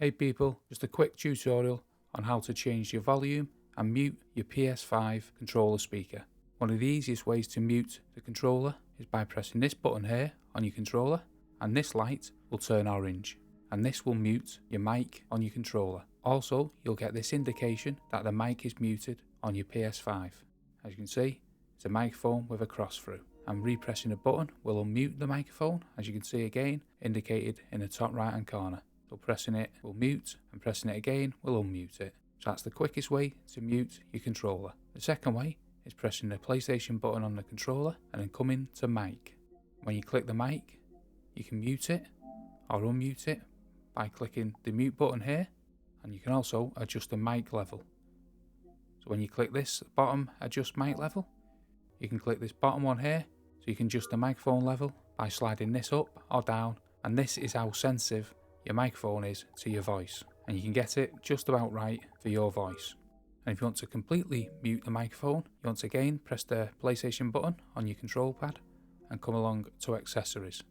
Hey people, just a quick tutorial on how to change your volume and mute your PS5 controller speaker. One of the easiest ways to mute the controller is by pressing this button here on your controller, and this light will turn orange, and this will mute your mic on your controller. Also, you'll get this indication that the mic is muted on your PS5. As you can see, it's a microphone with a cross through, and repressing a button will unmute the microphone, as you can see again indicated in the top right hand corner. So pressing it will mute, and pressing it again will unmute it. So that's the quickest way to mute your controller. The second way is pressing the PlayStation button on the controller and then coming to mic. When you click the mic, you can mute it or unmute it by clicking the mute button here, and you can also adjust the mic level. So when you click this bottom adjust mic level, you can click this bottom one here, so you can adjust the microphone level by sliding this up or down, and this is how sensitive your microphone is to your voice, and you can get it just about right for your voice. And if you want to completely mute the microphone, you once again press the PlayStation button on your control pad and come along to accessories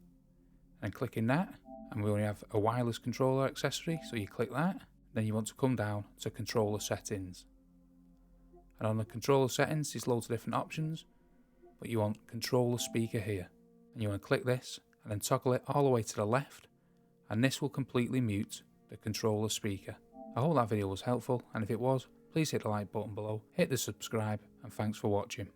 and clicking that, and we only have a wireless controller accessory, so you click that. Then you want to come down to controller settings, and on the controller settings there's loads of different options, but you want controller speaker here, and you want to click this and then toggle it all the way to the left, and this will completely mute the controller speaker. I hope that video was helpful, and if it was, please hit the like button below, hit the subscribe, and thanks for watching.